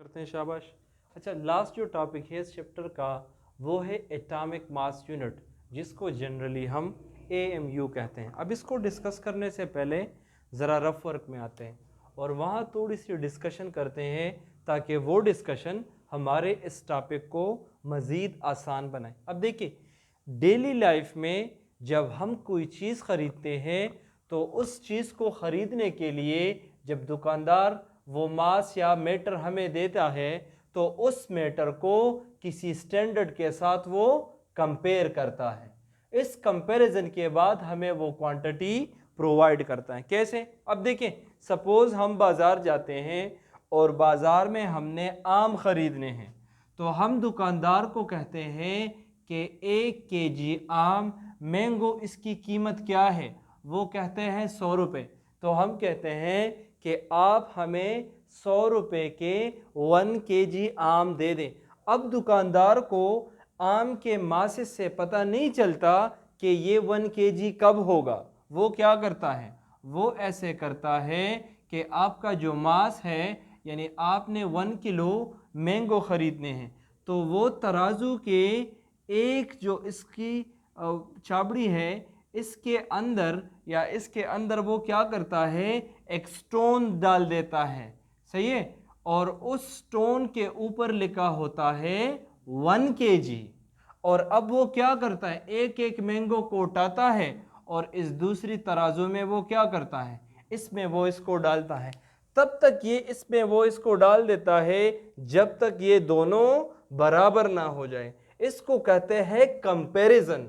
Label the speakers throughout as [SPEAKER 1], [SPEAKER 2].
[SPEAKER 1] करते हैं, शाबाश। अच्छा, लास्ट जो टॉपिक है इस चैप्टर का वो है एटॉमिक मास यूनिट, जिसको जनरली हम AMU कहते हैं। अब इसको डिस्कस करने से पहले ज़रा रफ वर्क में आते हैं और वहाँ थोड़ी सी डिस्कशन करते हैं ताकि वो डिस्कशन हमारे इस टॉपिक को मज़ीद आसान बनाए। अब देखिए, डेली लाइफ में जब हम कोई चीज़ ख़रीदते हैं तो उस चीज़ को ख़रीदने के लिए जब दुकानदार वो मास या मेटर हमें देता है तो उस मेटर को किसी स्टैंडर्ड के साथ वो कंपेयर करता है। इस कंपैरिजन के बाद हमें वो क्वांटिटी प्रोवाइड करता है। कैसे? अब देखें, सपोज़ हम बाज़ार जाते हैं और बाज़ार में हमने आम ख़रीदने हैं तो हम दुकानदार को कहते हैं कि 1 kg आम मैंगो, इसकी कीमत क्या है? वो कहते हैं 100 रुपये। तो हम कहते हैं कि आप हमें 100 रुपये के 1 kg आम दे दें। अब दुकानदार को आम के मासिस से पता नहीं चलता कि ये 1 kg कब होगा। वो क्या करता है? वो ऐसे करता है कि आपका जो मास है, यानी आपने 1 किलो मैंगो ख़रीदने हैं, तो वो तराजू के एक जो इसकी चाबड़ी है इसके अंदर या इसके अंदर वो क्या करता है, एक स्टोन डाल देता है। सही है? और उस स्टोन के ऊपर लिखा होता है 1 kg। और अब वो क्या करता है, एक एक मैंगो को उठाता है और इस दूसरी तराजू में वो क्या करता है, इसमें वो इसको डालता है। तब तक ये इसमें वो इसको डाल देता है जब तक ये दोनों बराबर ना हो जाए। इसको कहते हैं कंपैरिजन।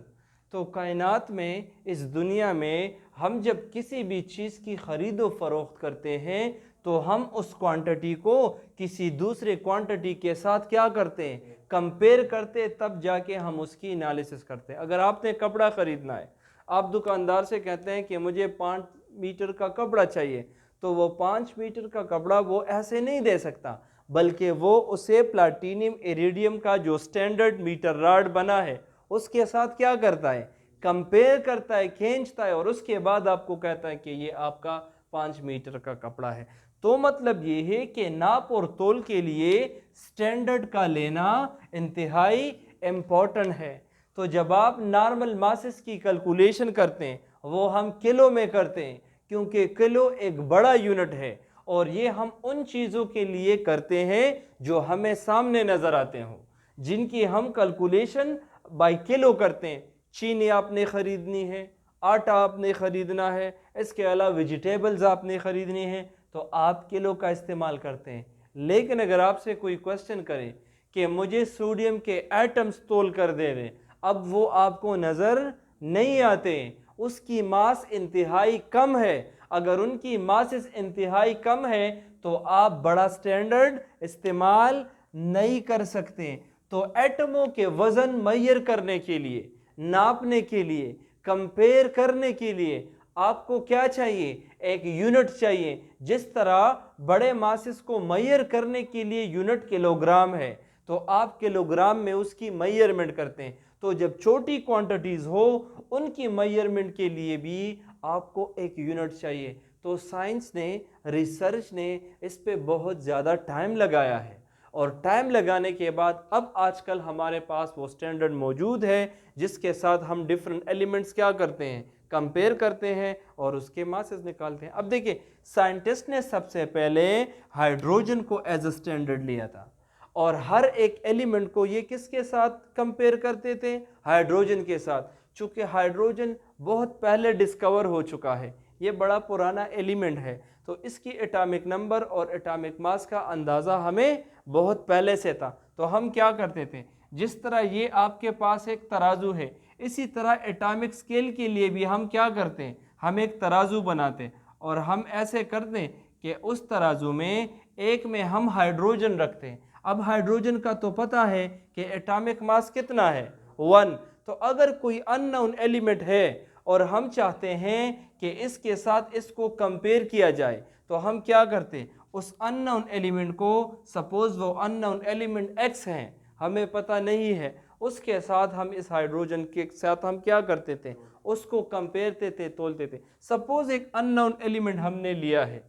[SPEAKER 1] तो कायनात में, इस दुनिया में, हम जब किसी भी चीज़ की ख़रीदो फरोख्त करते हैं तो हम उस क्वांटिटी को किसी दूसरे क्वांटिटी के साथ क्या करते हैं, कंपेयर करते, तब जाके हम उसकी एनालिसिस करते हैं। अगर आपने कपड़ा ख़रीदना है, आप दुकानदार से कहते हैं कि मुझे 5 मीटर का कपड़ा चाहिए, तो वो 5 मीटर का कपड़ा वो ऐसे नहीं दे सकता, बल्कि वो उसे प्लाटीनियम इरिडियम का जो स्टैंडर्ड मीटर राड बना है उसके साथ क्या करता है, कंपेयर करता है, खींचता है, और उसके बाद आपको कहता है कि ये आपका 5 मीटर का कपड़ा है। तो मतलब ये है कि नाप और तोल के लिए स्टैंडर्ड का लेना इंतहाई इम्पोर्टेंट है। तो जब आप नॉर्मल मासेस की कैलकुलेशन करते हैं वो हम किलो में करते हैं, क्योंकि किलो एक बड़ा यूनिट है और ये हम उन चीज़ों के लिए करते हैं जो हमें सामने नज़र आते हों, जिनकी हम कैलकुलेशन बाई किलो करते हैं। चीनी आपने ख़रीदनी है, आटा आपने ख़रीदना है, इसके अलावा वेजिटेबल्स आपने ख़रीदनी है, तो आप किलो का इस्तेमाल करते हैं। लेकिन अगर आपसे कोई क्वेश्चन करे कि मुझे सोडियम के एटम्स तोल कर दे दें, अब वो आपको नज़र नहीं आते, उसकी मास इंतहाई कम है। अगर उनकी मासेस इंतहाई कम है तो आप बड़ा स्टैंडर्ड इस्तेमाल नहीं कर सकते। तो एटमों के वज़न मैयर करने के लिए, नापने के लिए, कंपेयर करने के लिए आपको क्या चाहिए, एक यूनिट चाहिए। जिस तरह बड़े मासेस को मैयर करने के लिए यूनिट किलोग्राम है, तो आप किलोग्राम में उसकी मैयरमेंट करते हैं। तो जब छोटी क्वांटिटीज़ हो उनकी मैयरमेंट के लिए भी आपको एक यूनिट चाहिए। तो साइंस ने, रिसर्च ने इस पे बहुत ज़्यादा टाइम लगाया है, और टाइम लगाने के बाद अब आजकल हमारे पास वो स्टैंडर्ड मौजूद है जिसके साथ हम डिफरेंट एलिमेंट्स क्या करते हैं, कंपेयर करते हैं और उसके मासेस निकालते हैं। अब देखिए, साइंटिस्ट ने सबसे पहले हाइड्रोजन को एज अ स्टैंडर्ड लिया था, और हर एक एलिमेंट को ये किसके साथ कंपेयर करते थे, हाइड्रोजन के साथ। चूँकि हाइड्रोजन बहुत पहले डिस्कवर हो चुका है, ये बड़ा पुराना एलिमेंट है, तो इसकी एटॉमिक नंबर और एटॉमिक मास का अंदाज़ा हमें बहुत पहले से था। तो हम क्या करते थे, जिस तरह ये आपके पास एक तराजू है, इसी तरह एटॉमिक स्केल के लिए भी हम क्या करते हैं, हम एक तराजू बनाते हैं, और हम ऐसे करते हैं कि उस तराजू में एक में हम हाइड्रोजन रखते हैं। अब हाइड्रोजन का तो पता है कि एटॉमिक मास कितना है, 1। तो अगर कोई अननोन एलिमेंट है और हम चाहते हैं कि इसके साथ इसको कंपेयर किया जाए, तो हम क्या करते हैं, उस अननोन एलिमेंट को, सपोज वो अननोन एलिमेंट एक्स है, हमें पता नहीं है, उसके साथ हम इस हाइड्रोजन के साथ हम क्या करते थे, उसको कंपेयर थे, तोलते थे। सपोज एक अननोन एलिमेंट हमने लिया है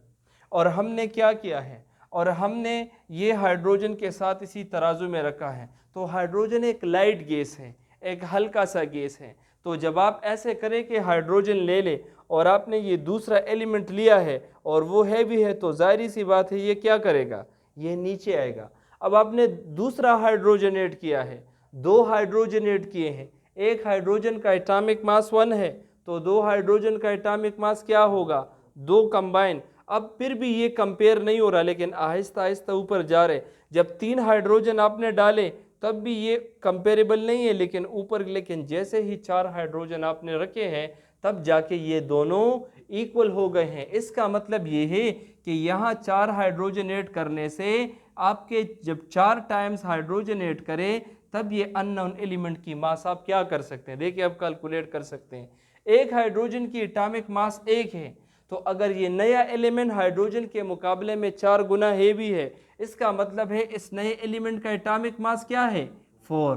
[SPEAKER 1] और हमने क्या किया है, और हमने ये हाइड्रोजन के साथ इसी तराजू में रखा है, तो हाइड्रोजन एक लाइट गैस है, एक हल्का सा गैस है। तो जब आप ऐसे करें कि हाइड्रोजन ले ले और आपने ये दूसरा एलिमेंट लिया है और वो हैवी है, तो जाहिर सी बात है ये क्या करेगा, ये नीचे आएगा। अब आपने दूसरा हाइड्रोजन ऐड किया है, 2 हाइड्रोजन ऐड किए हैं, एक हाइड्रोजन का एटॉमिक मास 1 है, तो 2 हाइड्रोजन का एटॉमिक मास क्या होगा, 2 कंबाइन। अब फिर भी ये कंपेयर नहीं हो रहा, लेकिन आहिस्ता आहिस्ता ऊपर जा रहे। जब 3 हाइड्रोजन आपने डाले तब भी ये कंपेरेबल नहीं है, लेकिन जैसे ही 4 हाइड्रोजन आपने रखे हैं तब जाके ये दोनों इक्वल हो गए हैं। इसका मतलब ये है कि यहाँ 4 हाइड्रोजन ऐड करने से आपके जब 4 टाइम्स हाइड्रोजन ऐड करें तब ये अननोन एलिमेंट की मास आप क्या कर सकते हैं, देखिए आप कैलकुलेट कर सकते हैं। एक हाइड्रोजन की एटॉमिक मास 1 है, तो अगर ये नया एलिमेंट हाइड्रोजन के मुकाबले में 4 गुना हेवी है, इसका मतलब है इस नए एलिमेंट का एटॉमिक मास क्या है, 4,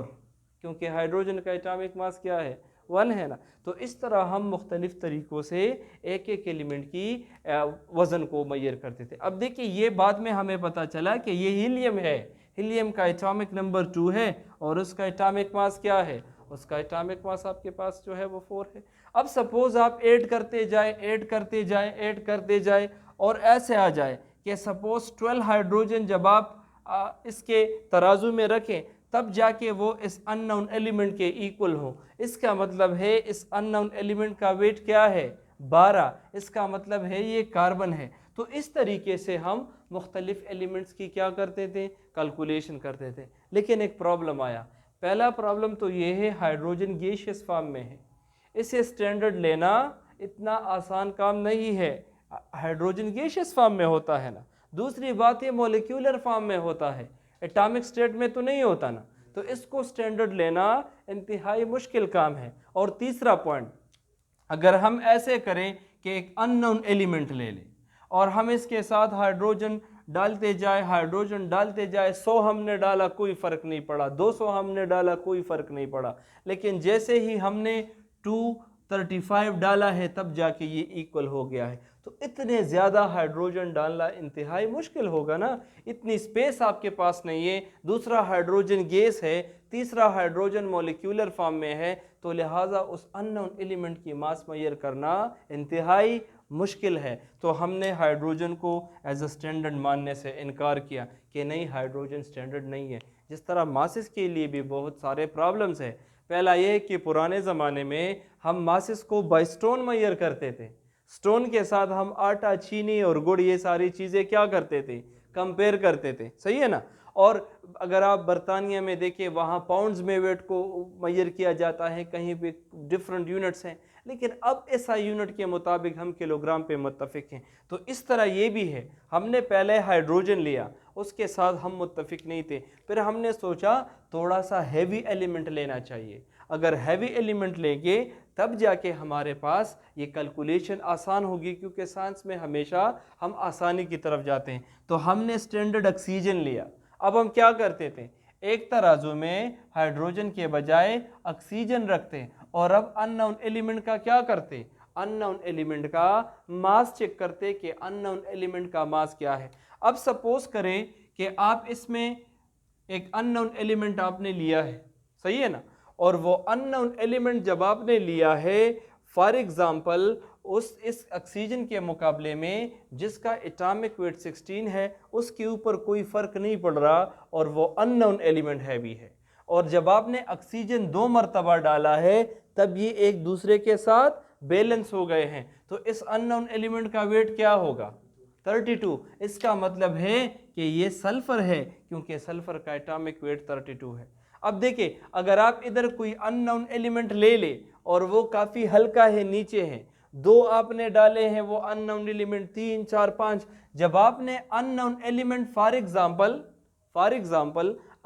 [SPEAKER 1] क्योंकि हाइड्रोजन का एटॉमिक मास क्या है, 1 है ना। तो इस तरह हम मुख्तलिफ तरीक़ों से एक एक एलिमेंट की वज़न को मैयर करते थे। अब देखिए ये बाद में हमें पता चला कि ये हीलियम है, हीलियम का एटॉमिक नंबर 2 है और उसका एटॉमिक मास क्या है, उसका एटॉमिक मास आपके पास जो है वो 4 है। अब सपोज़ आप ऐड करते जाए और ऐसे आ जाए कि सपोज़ 12 हाइड्रोजन जब आप इसके तराजू में रखें तब जाके वो इस अननोन एलिमेंट के इक्वल हो। इसका मतलब है इस अननोन एलिमेंट का वेट क्या है, 12, इसका मतलब है ये कार्बन है। तो इस तरीके से हम मुख्तलिफ एलिमेंट्स की क्या करते थे, कैलकुलेशन करते थे। लेकिन एक प्रॉब्लम आया। पहला प्रॉब्लम तो ये है हाइड्रोजन गैसियस फॉर्म में है, इसे स्टैंडर्ड लेना इतना आसान काम नहीं है, हाइड्रोजन गैसियस फॉर्म में होता है ना। दूसरी बात है मॉलिक्यूलर फॉर्म में होता है, एटॉमिक स्टेट में तो नहीं होता ना, तो इसको स्टैंडर्ड लेना इंतहाई मुश्किल काम है। और तीसरा पॉइंट, अगर हम ऐसे करें कि एक अननोन एलिमेंट ले लें और हम इसके साथ हाइड्रोजन डालते जाए 100 हमने डाला कोई फ़र्क नहीं पड़ा, 200 हमने डाला कोई फ़र्क नहीं पड़ा, लेकिन जैसे ही हमने 235 डाला है तब जाके ये इक्वल हो गया है। तो इतने ज़्यादा हाइड्रोजन डालना इंतहाई मुश्किल होगा ना, इतनी स्पेस आपके पास नहीं है, दूसरा हाइड्रोजन गैस है, तीसरा हाइड्रोजन मॉलिक्यूलर फॉर्म में है, तो लिहाजा उस अननोन एलिमेंट की मास मैयर करना इंतहाई मुश्किल है। तो हमने हाइड्रोजन को एज अ स्टैंडर्ड मानने से इनकार किया कि नहीं, हाइड्रोजन स्टैंडर्ड नहीं है। जिस तरह मासेस के लिए भी बहुत सारे प्रॉब्लम्स है। पहला ये कि पुराने ज़माने में हम मासेस को बाय स्टोन मैयर करते थे, स्टोन के साथ हम आटा, चीनी और गुड़ ये सारी चीज़ें क्या करते थे, कंपेयर करते थे, सही है ना। और अगर आप बरतानिया में देखें वहाँ पाउंड्स में वेट को मैयर किया जाता है, कहीं पे डिफरेंट यूनिट्स हैं, लेकिन अब ऐसा यूनिट के मुताबिक हम किलोग्राम पे मुत्तफिक हैं। तो इस तरह ये भी है, हमने पहले हाइड्रोजन लिया, उसके साथ हम मुत्तफिक नहीं थे, फिर हमने सोचा थोड़ा सा हैवी एलिमेंट लेना चाहिए। अगर हैवी एलिमेंट लेंगे तब जाके हमारे पास ये कैलकुलेशन आसान होगी, क्योंकि साइंस में हमेशा हम आसानी की तरफ जाते हैं। तो हमने स्टैंडर्ड ऑक्सीजन लिया। अब हम क्या करते थे, एक तराजू में हाइड्रोजन के बजाय ऑक्सीजन रखते और अब अननोन एलिमेंट का क्या करते, अननोन एलिमेंट का मास चेक करते कि अननोन एलिमेंट का मास क्या है। अब सपोज करें कि आप इसमें एक अननोन एलिमेंट आपने लिया है, सही है ना, और वो अननोन एलिमेंट जब आपने लिया है, फॉर एग्जांपल इस ऑक्सीजन के मुकाबले में जिसका एटॉमिक वेट 16 है उसके ऊपर कोई फ़र्क नहीं पड़ रहा और वो अननोन एलिमेंट हैवी है, और जब आपने ऑक्सीजन 2 मरतबा डाला है तब ये एक दूसरे के साथ बैलेंस हो गए हैं, तो इस अननोन एलिमेंट का वेट क्या होगा, 32। इसका मतलब है कि ये सल्फर है, क्योंकि सल्फर का एटॉमिक वेट 32 है। अब देखिए, अगर आप इधर कोई अननोन एलिमेंट ले ले और वो काफ़ी हल्का है, नीचे है, 2 आपने डाले हैं वो अननोन एलिमेंट, 3, 4, 5, जब आपने अननोन एलिमेंट फॉर एग्जांपल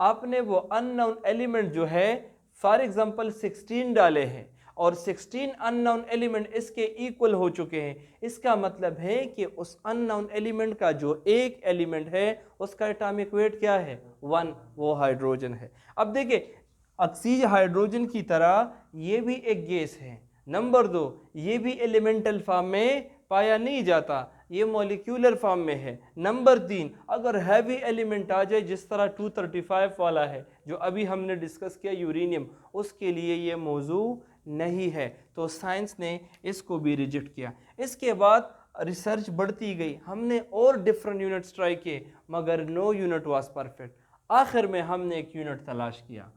[SPEAKER 1] आपने वो अननोन एलिमेंट जो है फॉर एग्जांपल 16 डाले हैं और 16 अननोन एलिमेंट इसके इक्वल हो चुके हैं, इसका मतलब है कि उस अननोन एलिमेंट का जो एक एलिमेंट है उसका एटॉमिक वेट क्या है, 1, वो हाइड्रोजन है। अब देखिए, ऑक्सीजन हाइड्रोजन की तरह ये भी एक गैस है। नंबर 2, ये भी एलिमेंटल फॉर्म में पाया नहीं जाता, ये मॉलिक्यूलर फॉर्म में है। नंबर 3, अगर हैवी एलिमेंट आ जाए जिस तरह 235 वाला है जो अभी हमने डिस्कस किया यूरेनियम, उसके लिए ये मौजू नहीं है, तो साइंस ने इसको भी रिजेक्ट किया। इसके बाद रिसर्च बढ़ती गई, हमने और डिफरेंट यूनिट्स ट्राई किए मगर नो यूनिट वाज परफेक्ट। आखिर में हमने एक यूनिट तलाश किया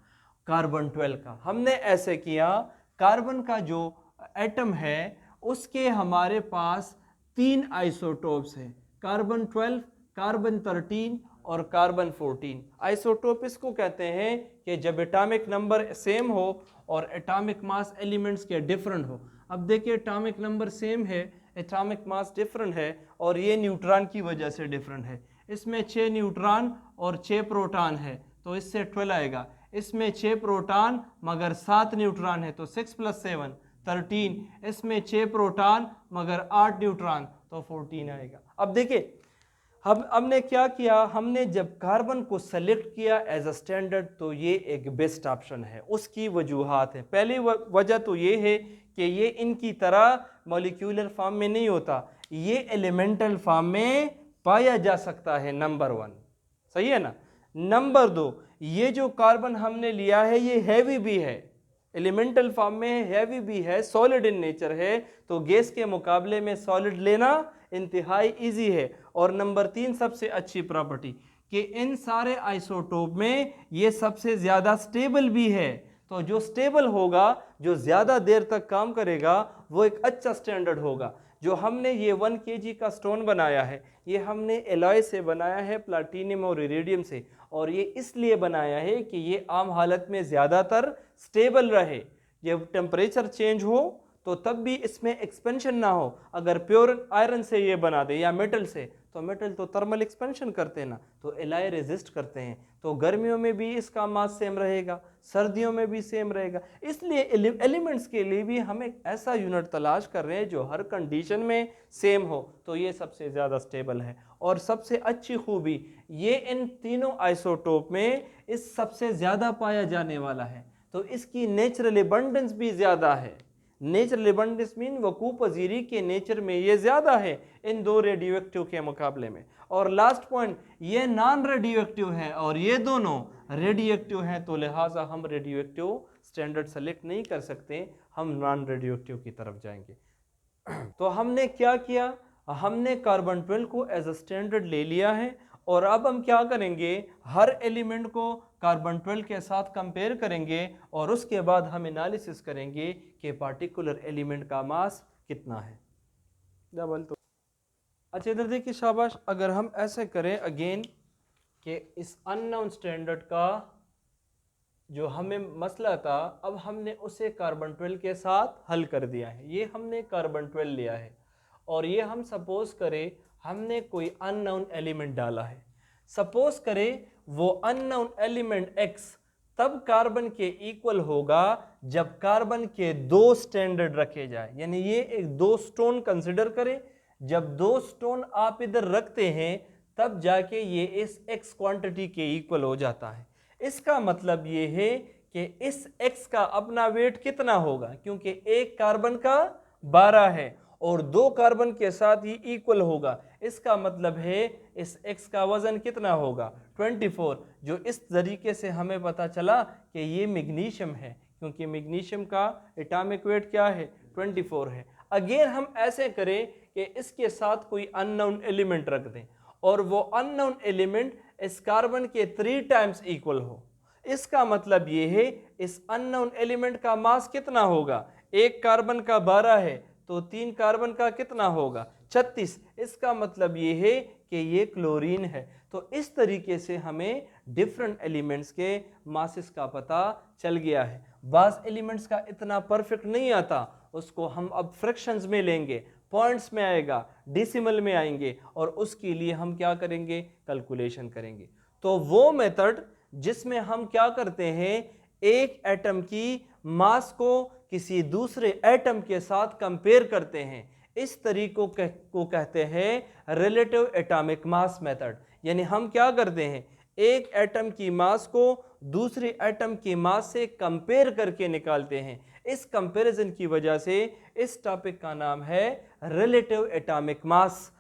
[SPEAKER 1] कार्बन 12 का। हमने ऐसे किया, कार्बन का जो एटम है उसके हमारे पास 3 आइसोटोप्स हैं, कार्बन 12, कार्बन 13 और कार्बन 14। आइसोटोप इसको कहते हैं कि जब एटॉमिक नंबर सेम हो और एटॉमिक मास एलिमेंट्स के डिफरेंट हो। अब देखिए एटॉमिक नंबर सेम है, एटॉमिक मास डिफरेंट है और ये न्यूट्रॉन की वजह से डिफरेंट है। इसमें 6 न्यूट्रॉन और 6 प्रोटॉन है तो इससे 12 आएगा। इसमें 6 प्रोटॉन मगर 7 न्यूट्रॉन है तो 6 + 7 13। इसमें 6 प्रोटॉन मगर 8 न्यूट्रॉन तो 14 आएगा। अब देखिए हमने क्या किया, हमने जब कार्बन को सेलेक्ट किया एज अ स्टैंडर्ड तो ये एक बेस्ट ऑप्शन है। उसकी वजूहात है, पहली वजह तो ये है कि ये इनकी तरह मॉलिक्यूलर फॉर्म में नहीं होता, ये एलिमेंटल फॉर्म में पाया जा सकता है, नंबर 1, सही है ना। नंबर 2, ये जो कार्बन हमने लिया है ये हैवी भी है, एलिमेंटल फॉर्म में हैवी भी है, सॉलिड इन नेचर है, तो गैस के मुकाबले में सॉलिड लेना इंतहाई इजी है। और नंबर 3 सबसे अच्छी प्रॉपर्टी कि इन सारे आइसोटोप में ये सबसे ज़्यादा स्टेबल भी है, तो जो स्टेबल होगा, जो ज़्यादा देर तक काम करेगा, वो एक अच्छा स्टैंडर्ड होगा। जो हमने ये 1 kg का स्टोन बनाया है, ये हमने एलॉय से बनाया है, प्लाटीनियम और इरिडियम से, और ये इसलिए बनाया है कि ये आम हालत में ज़्यादातर स्टेबल रहे। जब टेम्परेचर चेंज हो तो तब भी इसमें एक्सपेंशन ना हो। अगर प्योर आयरन से ये बना दे या मेटल से, तो मेटल तो थर्मल एक्सपेंशन करते हैं ना, तो एलॉय रेजिस्ट करते हैं, तो गर्मियों में भी इसका मास सेम रहेगा, सर्दियों में भी सेम रहेगा। इसलिए एलिमेंट्स के लिए भी हम एक ऐसा यूनिट तलाश कर रहे हैं जो हर कंडीशन में सेम हो, तो ये सबसे ज़्यादा स्टेबल है। और सबसे अच्छी खूबी ये इन तीनों आइसोटोप में इस सबसे ज़्यादा पाया जाने वाला है, तो इसकी नेचुरल एबंडेंस भी ज़्यादा है। नेचुरल एबंडेंस मीन वकूफ़ पजीरी के नेचर में ये ज़्यादा है इन 2 रेडियो एक्टिव के मुकाबले में। और लास्ट पॉइंट, ये नॉन रेडियो एक्टिव है और ये दोनों रेडियो एक्टिव हैं, तो लिहाजा हम रेडियो एक्टिव स्टैंडर्ड सेलेक्ट नहीं कर सकते, हम नॉन रेडियो एक्टिव की तरफ जाएंगे। तो हमने क्या किया, हमने कार्बन 12 को एज अ स्टैंडर्ड ले लिया है, और अब हम क्या करेंगे, हर एलिमेंट को कार्बन 12 के साथ कंपेयर करेंगे और उसके बाद हम एनालिसिस करेंगे कि पार्टिकुलर एलिमेंट का मास कितना है। डबल तो अच्छा, इधर देखिए शाबाश, अगर हम ऐसे करें अगेन कि इस अननोन स्टैंडर्ड का जो हमें मसला था, अब हमने उसे कार्बन 12 के साथ हल कर दिया है। ये हमने कार्बन 12 लिया है और ये हम सपोज करें हमने कोई अननोन एलिमेंट डाला है। सपोज करें वो अननोन एलिमेंट x तब कार्बन के इक्वल होगा जब कार्बन के 2 स्टैंडर्ड रखे जाए, यानी ये एक 2 स्टोन कंसिडर करें। जब 2 स्टोन आप इधर रखते हैं तब जाके ये इस x क्वांटिटी के इक्वल हो जाता है। इसका मतलब ये है कि इस x का अपना वेट कितना होगा, क्योंकि एक कार्बन का 12 है और 2 कार्बन के साथ ही इक्वल होगा। इसका मतलब है इस x का वजन कितना होगा, 24, जो इस तरीके से हमें पता चला कि ये मैग्नीशियम है, क्योंकि मैग्नीशियम का एटॉमिक वेट क्या है, 24 है। अगेन हम ऐसे करें कि इसके साथ कोई अननोन एलिमेंट रख दें और वो अननोन एलिमेंट इस कार्बन के 3 टाइम्स इक्वल हो। इसका मतलब ये है इस अननोन एलिमेंट का मास कितना होगा, एक कार्बन का 12 है तो 3 कार्बन का कितना होगा, 36। इसका मतलब ये है कि ये क्लोरीन है। तो इस तरीके से हमें डिफरेंट एलिमेंट्स के मासेस का पता चल गया है। बाज़ एलिमेंट्स का इतना परफेक्ट नहीं आता, उसको हम अब फ्रैक्शंस में लेंगे, पॉइंट्स में आएगा, डेसिमल में आएंगे, और उसके लिए हम क्या करेंगे, कैलकुलेशन करेंगे। तो वो मेथड जिसमें हम क्या करते हैं, एक एटम की मास को किसी दूसरे एटम के साथ कंपेयर करते हैं, इस तरीकों को कहते हैं रिलेटिव एटॉमिक मास मेथड। यानी हम क्या करते हैं, एक एटम की मास को दूसरे एटम की मास से कंपेयर करके निकालते हैं। इस कंपैरिजन की वजह से इस टॉपिक का नाम है रिलेटिव एटॉमिक मास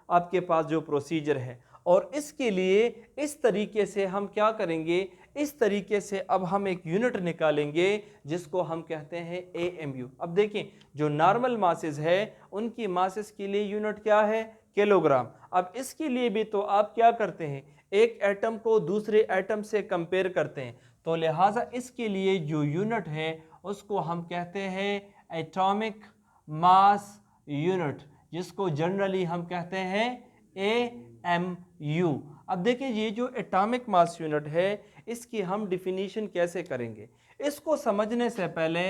[SPEAKER 1] आपके पास जो प्रोसीजर है। और इसके लिए इस तरीके से हम क्या करेंगे, इस तरीके से अब हम एक यूनिट निकालेंगे जिसको हम कहते हैं AMU। अब देखें जो नॉर्मल मासेस है उनकी मासेस के लिए यूनिट क्या है, किलोग्राम। अब इसके लिए भी तो आप क्या करते हैं, एक एटम को दूसरे एटम से कंपेयर करते हैं, तो लिहाजा इसके लिए जो यूनिट है उसको हम कहते हैं एटॉमिक मास यूनिट, जिसको जनरली हम कहते हैं AMU। अब देखिए ये जो एटॉमिक मास यूनिट है इसकी हम डिफिनीशन कैसे करेंगे। इसको समझने से पहले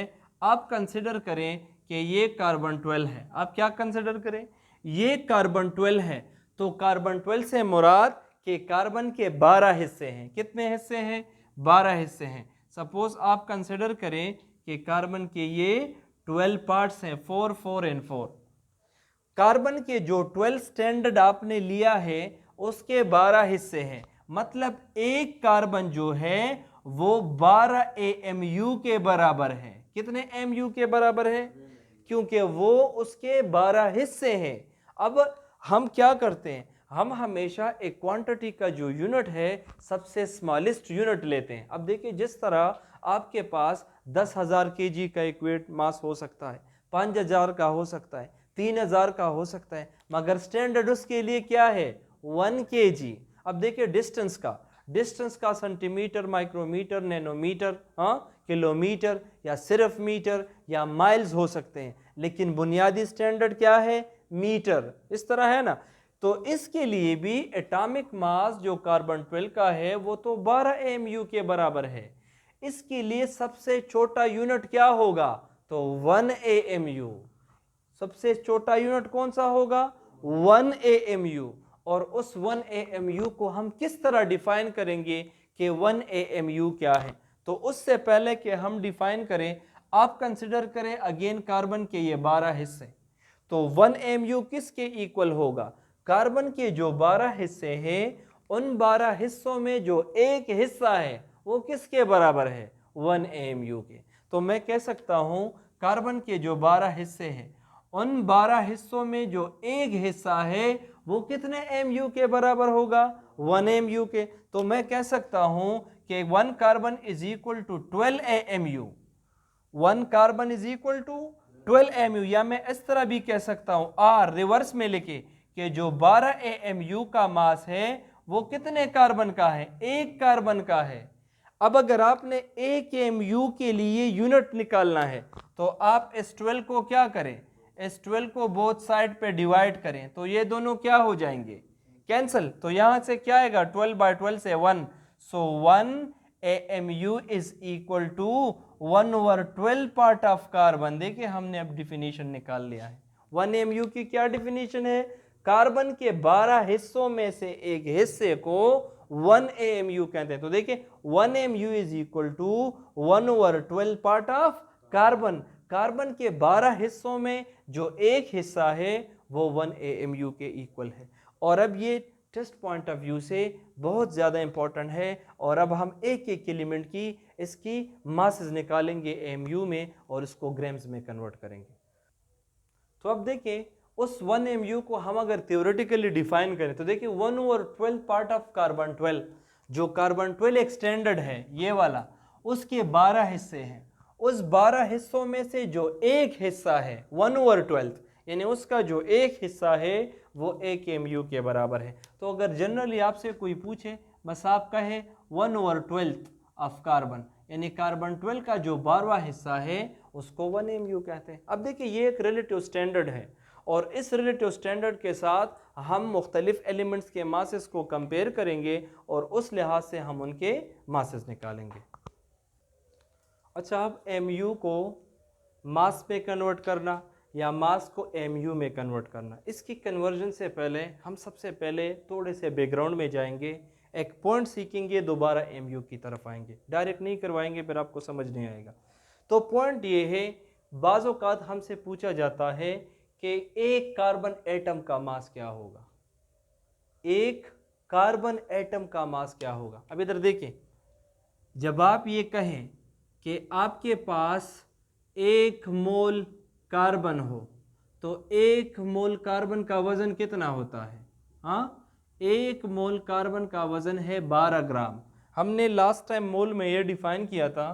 [SPEAKER 1] आप कंसिडर करें कि ये कार्बन 12 है। आप क्या कंसिडर करें, ये कार्बन 12 है, तो कार्बन 12 से मुराद कि कार्बन के 12 हिस्से हैं। कितने हिस्से हैं, 12 हिस्से हैं। सपोज आप कंसिडर करें कि कार्बन के ये 12 पार्ट्स हैं, 4 4 एंड 4। कार्बन के जो 12 स्टैंडर्ड आपने लिया है उसके 12 हिस्से हैं, मतलब एक कार्बन जो है वो 12 AMU के बराबर है। कितने MU के बराबर है, क्योंकि वो उसके 12 हिस्से हैं। अब हम क्या करते हैं, हम हमेशा एक क्वांटिटी का जो यूनिट है सबसे स्मॉलेस्ट यूनिट लेते हैं। अब देखिए जिस तरह आपके पास 10,000 kg का एक वेट मास हो सकता है, 5,000 का हो सकता है, 3,000 का हो सकता है, मगर स्टैंडर्ड उसके लिए क्या है, 1 kg। अब देखिए डिस्टेंस का सेंटीमीटर, माइक्रोमीटर, नैनोमीटर, किलोमीटर या सिर्फ मीटर या माइल्स हो सकते हैं, लेकिन बुनियादी स्टैंडर्ड क्या है, मीटर। इस तरह है ना। तो इसके लिए भी एटॉमिक मास जो कार्बन 12 का है वो तो 12 AMU के बराबर है। इसके लिए सबसे छोटा यूनिट क्या होगा, तो 1 AMU। सबसे छोटा यूनिट कौन सा होगा, 1 AMU। और उस 1 AMU को हम किस तरह डिफाइन करेंगे कि 1 AMU क्या है। तो उससे पहले कि हम डिफाइन करें, आप कंसिडर करें अगेन कार्बन के ये 12 हिस्से, तो 1 AMU किसके इक्वल होगा, कार्बन के जो 12 हिस्से हैं उन 12 हिस्सों में जो एक हिस्सा है वो किसके बराबर है, 1 AMU के। तो मैं कह सकता हूं कार्बन के जो 12 हिस्से हैं उन 12 हिस्सों में जो एक हिस्सा है वो कितने MU के बराबर होगा, 1 MU के। तो मैं कह सकता हूं कि 1 carbon is equal to 12 AMU। 1 carbon is equal to 12 AMU, या मैं इस तरह भी कह सकता हूं आर रिवर्स में लिखे कि जो 12 AMU का मास है वो कितने कार्बन का है, एक कार्बन का है। अब अगर आपने एक AMU के लिए यूनिट निकालना है तो आप इस 12 को क्या करें, इस 12 को बोथ साइड पे डिवाइड करें, तो ये दोनों क्या हो जाएंगे, कैंसिल। तो यहां से क्या आएगा, 12 बाय 12 से 1, so 1 AMU is equal to 1/12 part of carbon. देखिए हमने अब डिफिनीशन निकाल लिया है। 1 AMU की क्या डिफिनीशन है, कार्बन के 12 हिस्सों में से एक हिस्से को 1 AMU कहते हैं। तो देखिए 1 AMU is equal to 1/12 part of carbon. Carbon के 12 हिस्सों में जो एक हिस्सा है वो 1 AMU के इक्वल है। और अब ये टेस्ट पॉइंट ऑफ व्यू से बहुत ज़्यादा इंपॉर्टेंट है, और अब हम एक एक एलिमेंट की इसकी मासेस निकालेंगे AMU में और इसको ग्राम्स में कन्वर्ट करेंगे। तो अब देखें उस 1 MU को हम अगर थ्योरेटिकली डिफाइन करें तो देखिए 1/12 पार्ट ऑफ कार्बन 12, जो कार्बन 12 एक स्टैंडर्ड है ये वाला, उसके 12 हिस्से हैं। उस 12 हिस्सों में से जो एक हिस्सा है 1/12, यानी उसका जो एक हिस्सा है वो 1 MU के बराबर है। तो अगर जनरली आपसे कोई पूछे, बस आप कहे 1/12 ऑफ कार्बन, यानी कार्बन 12 का जो 12वां हिस्सा है उसको 1 MU कहते हैं। अब देखिए ये एक रिलेटिव स्टैंडर्ड है, और इस रिलेटिव स्टैंडर्ड के साथ हम मुख्तलिफ एलिमेंट्स के मासेस को कंपेयर करेंगे और उस लिहाज से हम उनके मासेस निकालेंगे। अच्छा, अब MU को मास में कन्वर्ट करना या मास को MU में कन्वर्ट करना, इसकी कन्वर्जन से पहले हम सबसे पहले थोड़े से बैकग्राउंड में जाएंगे, एक पॉइंट सीखेंगे, दोबारा MU की तरफ आएंगे। डायरेक्ट नहीं करवाएंगे, फिर आपको समझ नहीं आएगा। तो पॉइंट ये है, बाज़ औक़ात हमसे पूछा जाता है कि एक कार्बन एटम का मास क्या होगा, एक कार्बन एटम का मास क्या होगा। अब इधर देखें, जब आप ये कहें कि आपके पास 1 मोल कार्बन हो तो 1 मोल कार्बन का वजन कितना होता है? हाँ, 1 मोल कार्बन का वजन है 12 ग्राम। हमने लास्ट टाइम मोल में ये डिफाइन किया था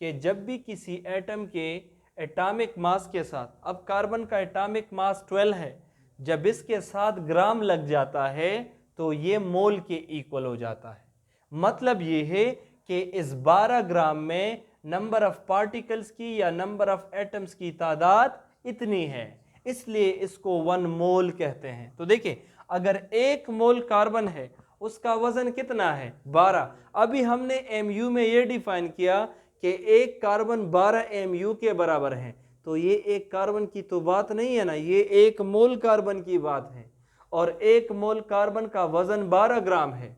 [SPEAKER 1] कि जब भी किसी एटम के एटॉमिक मास के साथ, अब कार्बन का एटॉमिक मास 12 है, जब इसके साथ ग्राम लग जाता है तो ये मोल के इक्वल हो जाता है। मतलब ये है कि इस 12 ग्राम में नंबर ऑफ पार्टिकल्स की या नंबर ऑफ एटम्स की तादाद इतनी है, इसलिए इसको 1 मोल कहते हैं। तो देखिए, अगर 1 मोल कार्बन है उसका वजन कितना है? 12। अभी हमने एमयू में ये डिफाइन किया कि 1 कार्बन 12 एमयू के बराबर है, तो ये 1 कार्बन की तो बात नहीं है ना, ये 1 मोल कार्बन की बात है, और 1 मोल कार्बन का वजन 12 ग्राम है।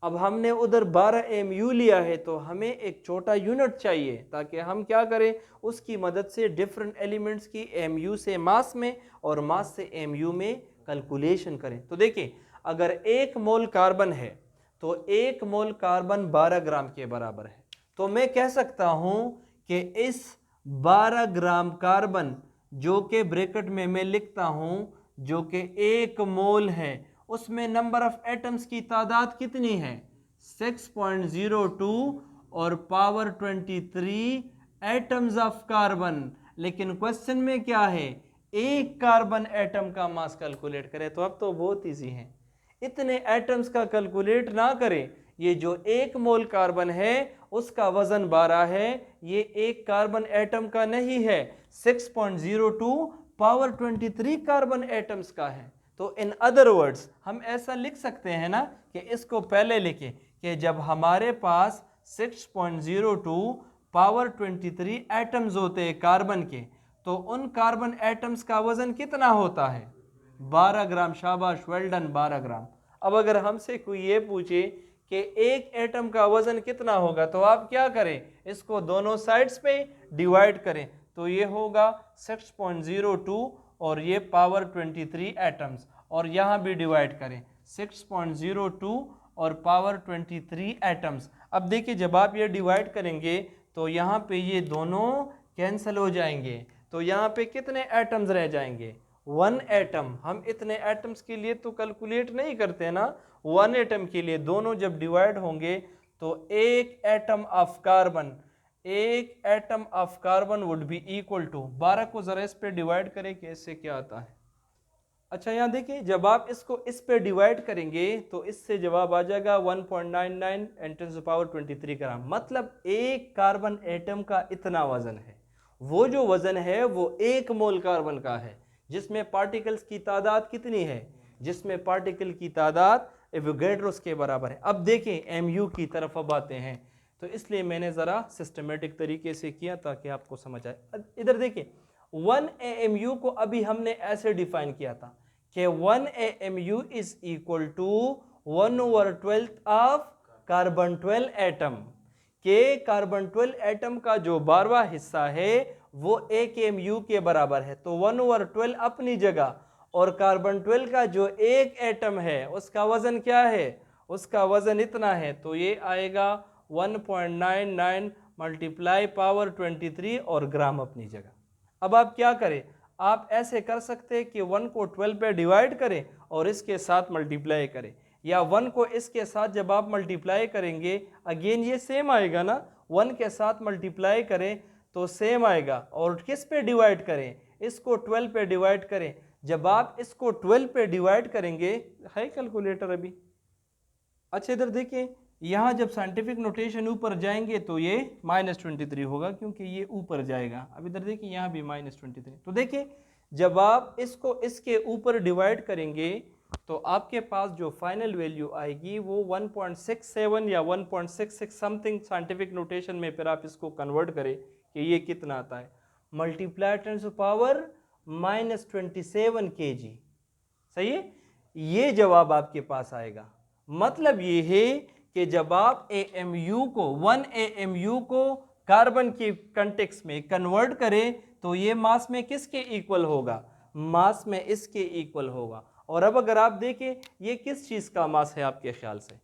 [SPEAKER 1] अब हमने उधर 12 एमयू लिया है, तो हमें एक छोटा यूनिट चाहिए ताकि हम क्या करें, उसकी मदद से डिफरेंट एलिमेंट्स की एमयू से मास में और मास से एमयू में कैलकुलेशन करें। तो देखिए, अगर 1 मोल कार्बन है तो 1 मोल कार्बन 12 ग्राम के बराबर है। तो मैं कह सकता हूं कि इस 12 ग्राम कार्बन, जो कि ब्रैकेट में मैं लिखता हूं, जो कि 1 मोल है, उसमें नंबर ऑफ एटम्स की तादाद कितनी है? 6.02 और पावर 23 एटम्स ऑफ कार्बन। लेकिन क्वेश्चन में क्या है? 1 कार्बन एटम का मास कैलकुलेट करें। तो अब तो बहुत इजी है, इतने एटम्स का कैलकुलेट ना करें। ये जो 1 मोल कार्बन है उसका वजन 12 है, ये 1 कार्बन एटम का नहीं है, 6.02 पावर 23 कार्बन एटम्स का है। तो इन अदर वर्ड्स हम ऐसा लिख सकते हैं ना कि इसको पहले लिखें कि जब हमारे पास 6.02 पावर 23 एटम्स होते हैं कार्बन के, तो उन कार्बन एटम्स का वजन कितना होता है? 12 ग्राम। शाबाश, वेल डन, 12 ग्राम। अब अगर हमसे कोई ये पूछे कि 1 एटम का वजन कितना होगा, तो आप क्या करें, इसको दोनों साइड्स पे डिवाइड करें। तो ये होगा 6.02 और ये पावर 23 एटम्स, और यहाँ भी डिवाइड करें 6.02 और पावर 23 एटम्स। अब देखिए, जब आप ये डिवाइड करेंगे तो यहाँ पे ये दोनों कैंसिल हो जाएंगे, तो यहाँ पे कितने एटम्स रह जाएंगे? 1 एटम। हम इतने एटम्स के लिए तो कैलकुलेट नहीं करते ना, 1 एटम के लिए दोनों जब डिवाइड होंगे तो 1 atom of carbon, 1 atom of carbon would be equal to 12 को जरा इस पे डिवाइड करें कि इससे क्या आता है। अच्छा, यहाँ देखिए, जब आप इसको इस पे डिवाइड करेंगे तो इससे जवाब आ जाएगा 1.99 × 10⁻23 ग्राम। मतलब 1 कार्बन एटम का इतना वजन है। वो जो वजन है वो 1 मोल कार्बन का है, जिसमें पार्टिकल्स की तादाद कितनी है? जिसमें पार्टिकल की तादाद एवोगैड्रोस के बराबर है। अब देखें एमयू की तरफ अब आते हैं, तो इसलिए मैंने ज़रा सिस्टमेटिक तरीके से किया ताकि आपको समझ आए। इधर देखिए, 1 AMU को अभी हमने ऐसे डिफाइन किया था कि 1 AMU is equal to 1/12 of carbon 12 atom, के कार्बन 12 एटम का जो 12वां हिस्सा है वो 1 AMU के बराबर है। तो 1/12 अपनी जगह, और कार्बन 12 का जो 1 एटम है उसका वजन क्या है? उसका वजन इतना है, तो ये आएगा 1.99 मल्टीप्लाई पावर 23 और ग्राम अपनी जगह। अब आप क्या करें, आप ऐसे कर सकते हैं कि 1 को 12 पे डिवाइड करें और इसके साथ मल्टीप्लाई करें, या 1 को इसके साथ जब आप मल्टीप्लाई करेंगे अगेन ये सेम आएगा ना, 1 के साथ मल्टीप्लाई करें तो सेम आएगा। और किस पे डिवाइड करें? इसको 12 पे डिवाइड करें। जब आप इसको 12 पे डिवाइड करेंगे, है कैलकुलेटर अभी? अच्छा, इधर देखिए, यहाँ जब साइंटिफिक नोटेशन ऊपर जाएंगे तो ये -23 होगा, क्योंकि ये ऊपर जाएगा। अब इधर देखिए, यहाँ भी -23। तो देखिए, जब आप इसको इसके ऊपर डिवाइड करेंगे तो आपके पास जो फाइनल वैल्यू आएगी वो 1.67 या 1.66 समथिंग साइंटिफिक नोटेशन में, फिर आप इसको कन्वर्ट करें कि ये कितना आता है, मल्टीप्लाई 10⁻⁻27 kg। सही है, ये जवाब आपके पास आएगा। मतलब ये है कि जब आप AMU को 1 AMU को कार्बन के कंटेक्स्ट में कन्वर्ट करें तो ये मास में किसके इक्वल होगा? मास में इसके इक्वल होगा। और अब अगर आप देखें, ये किस चीज़ का मास है आपके ख्याल से?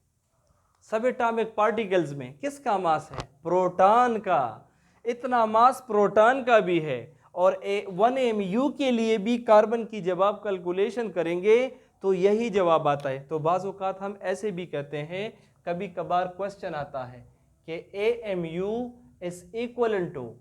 [SPEAKER 1] सब एटॉमिक पार्टिकल्स में किसका मास है? प्रोटॉन का। इतना मास प्रोटॉन का भी है, और 1 AMU के लिए भी कार्बन की जब आप कैलकुलेशन करेंगे तो यही जवाब आता है। तो बाज़ औक़ात हम ऐसे भी कहते हैं, कभी कभार क्वेश्चन आता है कि AMU is equal to,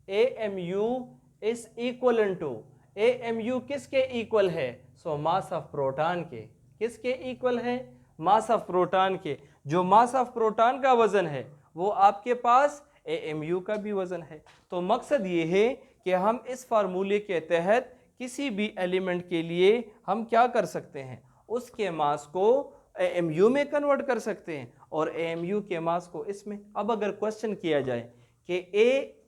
[SPEAKER 1] AMU is equal to, AMU किसके इक्वल है? सो मास ऑफ प्रोटॉन के। किसके इक्वल है? मास ऑफ प्रोटॉन के। जो मास ऑफ प्रोटॉन का वजन है वो आपके पास AMU का भी वजन है। तो मकसद ये है कि हम इस फार्मूले के तहत किसी भी एलिमेंट के लिए हम क्या कर सकते हैं, उसके मास को AMU में कन्वर्ट कर सकते हैं और AMU के मास को इसमें। अब अगर क्वेश्चन किया जाए कि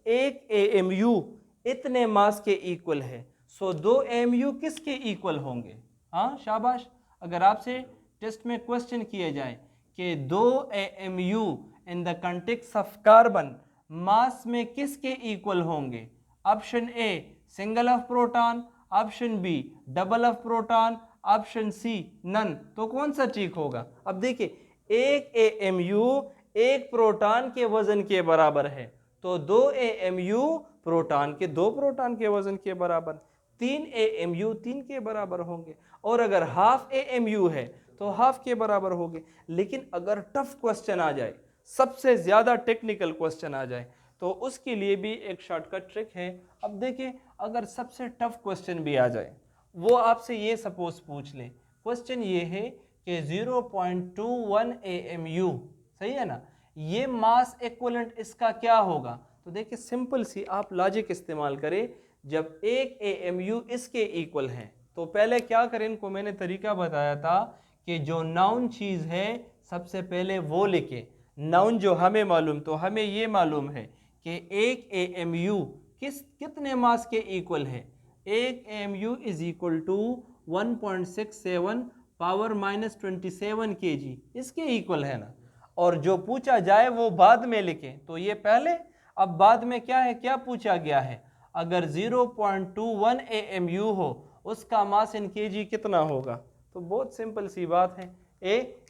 [SPEAKER 1] एक AMU इतने मास के इक्वल है, सो 2 AMU किसके इक्वल होंगे? हाँ शाबाश। अगर आपसे टेस्ट में क्वेश्चन किया जाए कि 2 AMU in the context of carbon mass में किसके इक्वल होंगे? Option A single of proton, option B double of proton, option C none. तो कौन सा ठीक होगा? अब देखिए एक AMU एक प्रोटॉन के वजन के बराबर है, तो 2 AMU प्रोटॉन के 2 प्रोटॉन के वजन के बराबर, 3 AMU 3 के बराबर होंगे, और अगर हाफ AMU है तो हाफ के बराबर होंगे। लेकिन अगर टफ क्वेश्चन आ जाए, सबसे ज्यादा टेक्निकल क्वेश्चन आ जाए, तो उसके लिए भी एक शॉर्टकट ट्रिक है। अब देखिए अगर सबसे टफ क्वेश्चन भी आ जाए, वो आपसे ये सपोज पूछ ले, क्वेश्चन ये है कि 0.21 AMU, सही है ना, ये मास इक्विवेलेंट इसका क्या होगा? तो देखिए सिंपल सी आप लॉजिक इस्तेमाल करें। जब एक AMU इसके इक्वल है तो पहले क्या करें, इनको मैंने तरीका बताया था कि जो नाउन चीज़ है सबसे पहले वो लिखे। नाउन जो हमें मालूम, तो हमें ये मालूम है कि एक AMU कितने मास के इक्वल है? एक AMU is equal to 1.67 power -27 kg, इसके इक्वल है ना। और जो पूछा जाए वो बाद में लिखें, तो ये पहले। अब बाद में क्या है, क्या पूछा गया है? अगर 0.21 AMU हो, उसका मास इन kg कितना होगा? तो बहुत सिंपल सी बात है,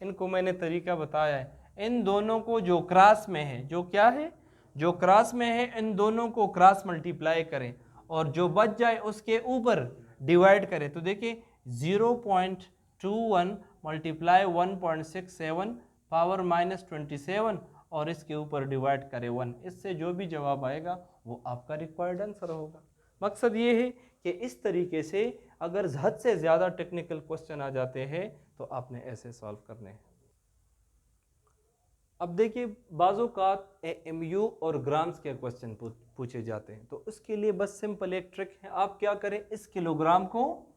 [SPEAKER 1] इनको मैंने तरीका बताया है। इन दोनों को जो क्रॉस में है, जो क्या है, जो क्रॉस में है, इन दोनों को क्रॉस मल्टीप्लाई करें और जो बच जाए उसके ऊपर डिवाइड करें। तो देखिए 0.21 मल्टीप्लाई 1.67 पावर -27 और इसके ऊपर डिवाइड करें 1। इससे जो भी जवाब आएगा वो आपका रिक्वायर्ड आंसर होगा। मकसद ये है कि इस तरीके से अगर हद से ज़्यादा टेक्निकल क्वेश्चन आ जाते हैं तो आपने ऐसे सॉल्व करने हैं। अब देखिए बाज़ोकात AMU और ग्राम्स के क्वेश्चन पूछे जाते हैं, तो उसके लिए बस सिंपल एक ट्रिक है। आप क्या करें, इस किलोग्राम को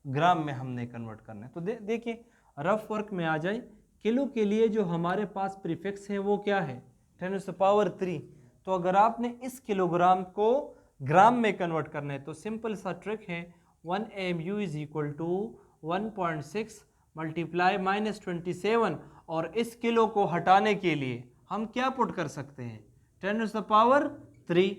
[SPEAKER 1] ग्राम में हमने कन्वर्ट करना है। तो देखिए रफ वर्क में आ जाए, किलो के लिए जो हमारे पास प्रीफिक्स है वो क्या है? 10⁻³ तो अगर आपने इस किलोग्राम को ग्राम में कन्वर्ट करना है तो सिंपल सा ट्रिक है, 1 AMU is equal to 1.6 multiply -27 और इस किलो को हटाने के लिए हम क्या पुट कर सकते हैं? 10⁻³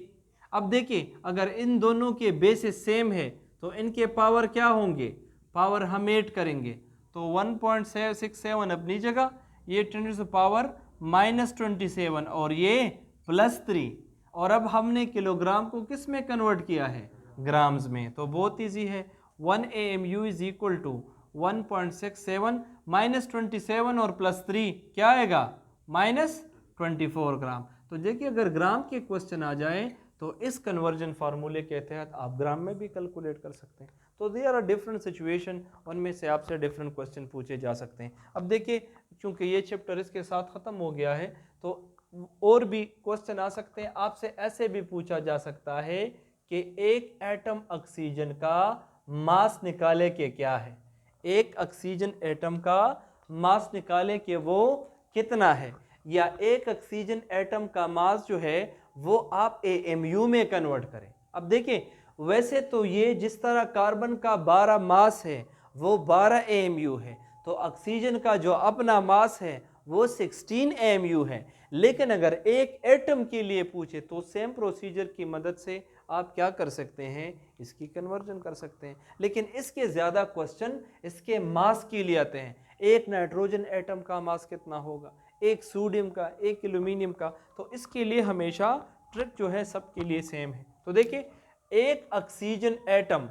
[SPEAKER 1] अब देखिए अगर इन दोनों के बेसिस सेम है तो इनके पावर क्या होंगे? पावर हम ऐड करेंगे, तो 1.67 अपनी जगह, ये 10⁻⁻27 और ये +3। और अब हमने किलोग्राम को किस में कन्वर्ट किया है? ग्राम्स में। तो बहुत इजी है, 1 AMU इज इक्वल टू 1.67 -27 और +3 क्या आएगा? -24 ग्राम। तो देखिए अगर ग्राम के क्वेश्चन आ जाए तो इस कन्वर्जन फार्मूले के तहत आप ग्राम में भी कैलकुलेट कर सकते हैं। तो देयर आर डिफरेंट सिचुएशन, उनमें से आपसे डिफरेंट क्वेश्चन पूछे जा सकते हैं। अब देखिए चूंकि ये चैप्टर इसके साथ ख़त्म हो गया है तो और भी क्वेश्चन आ सकते हैं। आपसे ऐसे भी पूछा जा सकता है कि एक एटम ऑक्सीजन का मास निकाले कि क्या है? एक ऑक्सीजन एटम का मास निकाले कि वो कितना है, या एक ऑक्सीजन एटम का मास जो है वो आप AMU में कन्वर्ट करें। अब देखिए वैसे तो ये जिस तरह कार्बन का 12 मास है वो 12 AMU है, तो ऑक्सीजन का जो अपना मास है वो 16 AMU है। लेकिन अगर एक एटम के लिए पूछे तो सेम प्रोसीजर की मदद से आप क्या कर सकते हैं, इसकी कन्वर्जन कर सकते हैं। लेकिन इसके ज़्यादा क्वेश्चन इसके मास के लिए आते हैं। एक नाइट्रोजन एटम का मास कितना होगा, एक सोडियम का, एक एल्यूमिनियम का। तो इसके लिए हमेशा ट्रिक जो है सबके लिए सेम है। तो देखिए एक ऑक्सीजन एटम,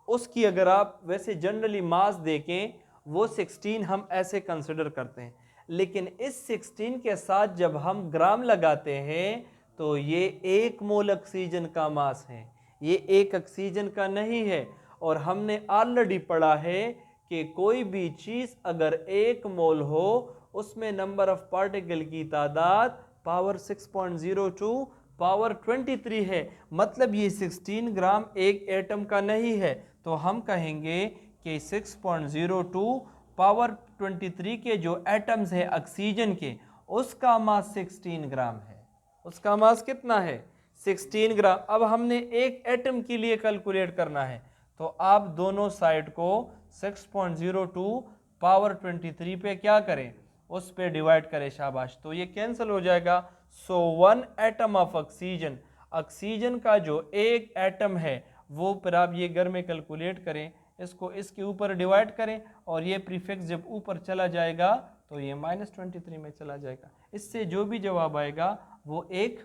[SPEAKER 1] उसकी अगर आप वैसे जनरली मास देखें वो 16 हम ऐसे कंसिडर करते हैं, लेकिन इस 16 के साथ जब हम ग्राम लगाते हैं तो ये 1 मोल ऑक्सीजन का मास है, ये एक ऑक्सीजन का नहीं है। और हमने ऑलरेडी पढ़ा है कि कोई भी चीज़ अगर 1 मोल हो उसमें नंबर ऑफ पार्टिकल की तादाद पावर 6.02 पावर 23 है, मतलब ये 16 ग्राम एक एटम का नहीं है। तो हम कहेंगे कि 6.02 पावर 23 के जो एटम्स है ऑक्सीजन के, उसका मास 16 ग्राम है। उसका मास कितना है? 16 ग्राम। अब हमने एक एटम के लिए कैलकुलेट करना है, तो आप दोनों साइड को 6.02 पावर 23 पे क्या करें, उस पे डिवाइड करें, शाबाश, तो ये कैंसिल हो जाएगा। सो 1 एटम ऑफ ऑक्सीजन, ऑक्सीजन का जो एक एटम है वो फिर आप ये घर में कैलकुलेट करें, इसको इसके ऊपर डिवाइड करें और ये प्रीफिक्स जब ऊपर चला जाएगा तो ये -23 में चला जाएगा। इससे जो भी जवाब आएगा वो एक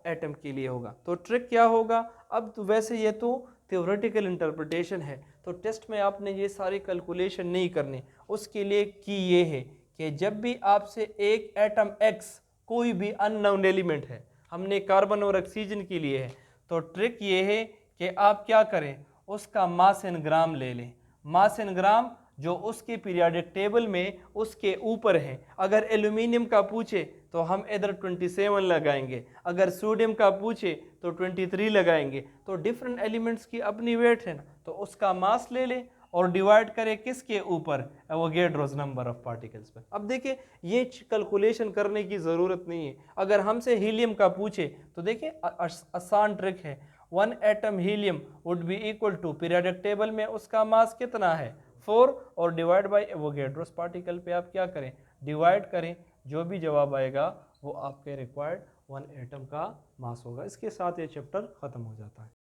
[SPEAKER 1] एटम के लिए होगा। तो ट्रिक क्या होगा? अब तो वैसे ये तो थ्योरेटिकल इंटरप्रिटेशन है, तो टेस्ट में आपने ये सारी कैलकुलेशन नहीं करनी। उसके लिए की ये है कि जब भी आपसे एक एटम एक्स, कोई भी अननोन एलिमेंट है, हमने कार्बन और ऑक्सीजन के लिए है, तो ट्रिक ये है कि आप क्या करें, उसका मास इन ग्राम ले लें। मास इन ग्राम जो उसके पीरियोडिक टेबल में उसके ऊपर है। अगर एल्यूमिनियम का पूछे तो हम इधर 27 लगाएंगे, अगर सोडियम का पूछे तो 23 लगाएंगे। तो डिफरेंट एलिमेंट्स की अपनी वेट है ना, तो उसका मास ले ले और डिवाइड करें किसके ऊपर, एवोगैड्रोस नंबर ऑफ पार्टिकल्स पर। अब देखिए ये कैलकुलेशन करने की ज़रूरत नहीं है। अगर हमसे हीलियम का पूछे तो देखिए आसान ट्रिक है, 1 atom helium would be equal to, periodic table में उसका मास कितना है 4, और डिवाइड बाय एवोगैड्रोस पार्टिकल पे आप क्या करें, डिवाइड करें, जो भी जवाब आएगा वो आपके रिक्वायर्ड 1 एटम का मास होगा। इसके साथ ये चैप्टर ख़त्म हो जाता है।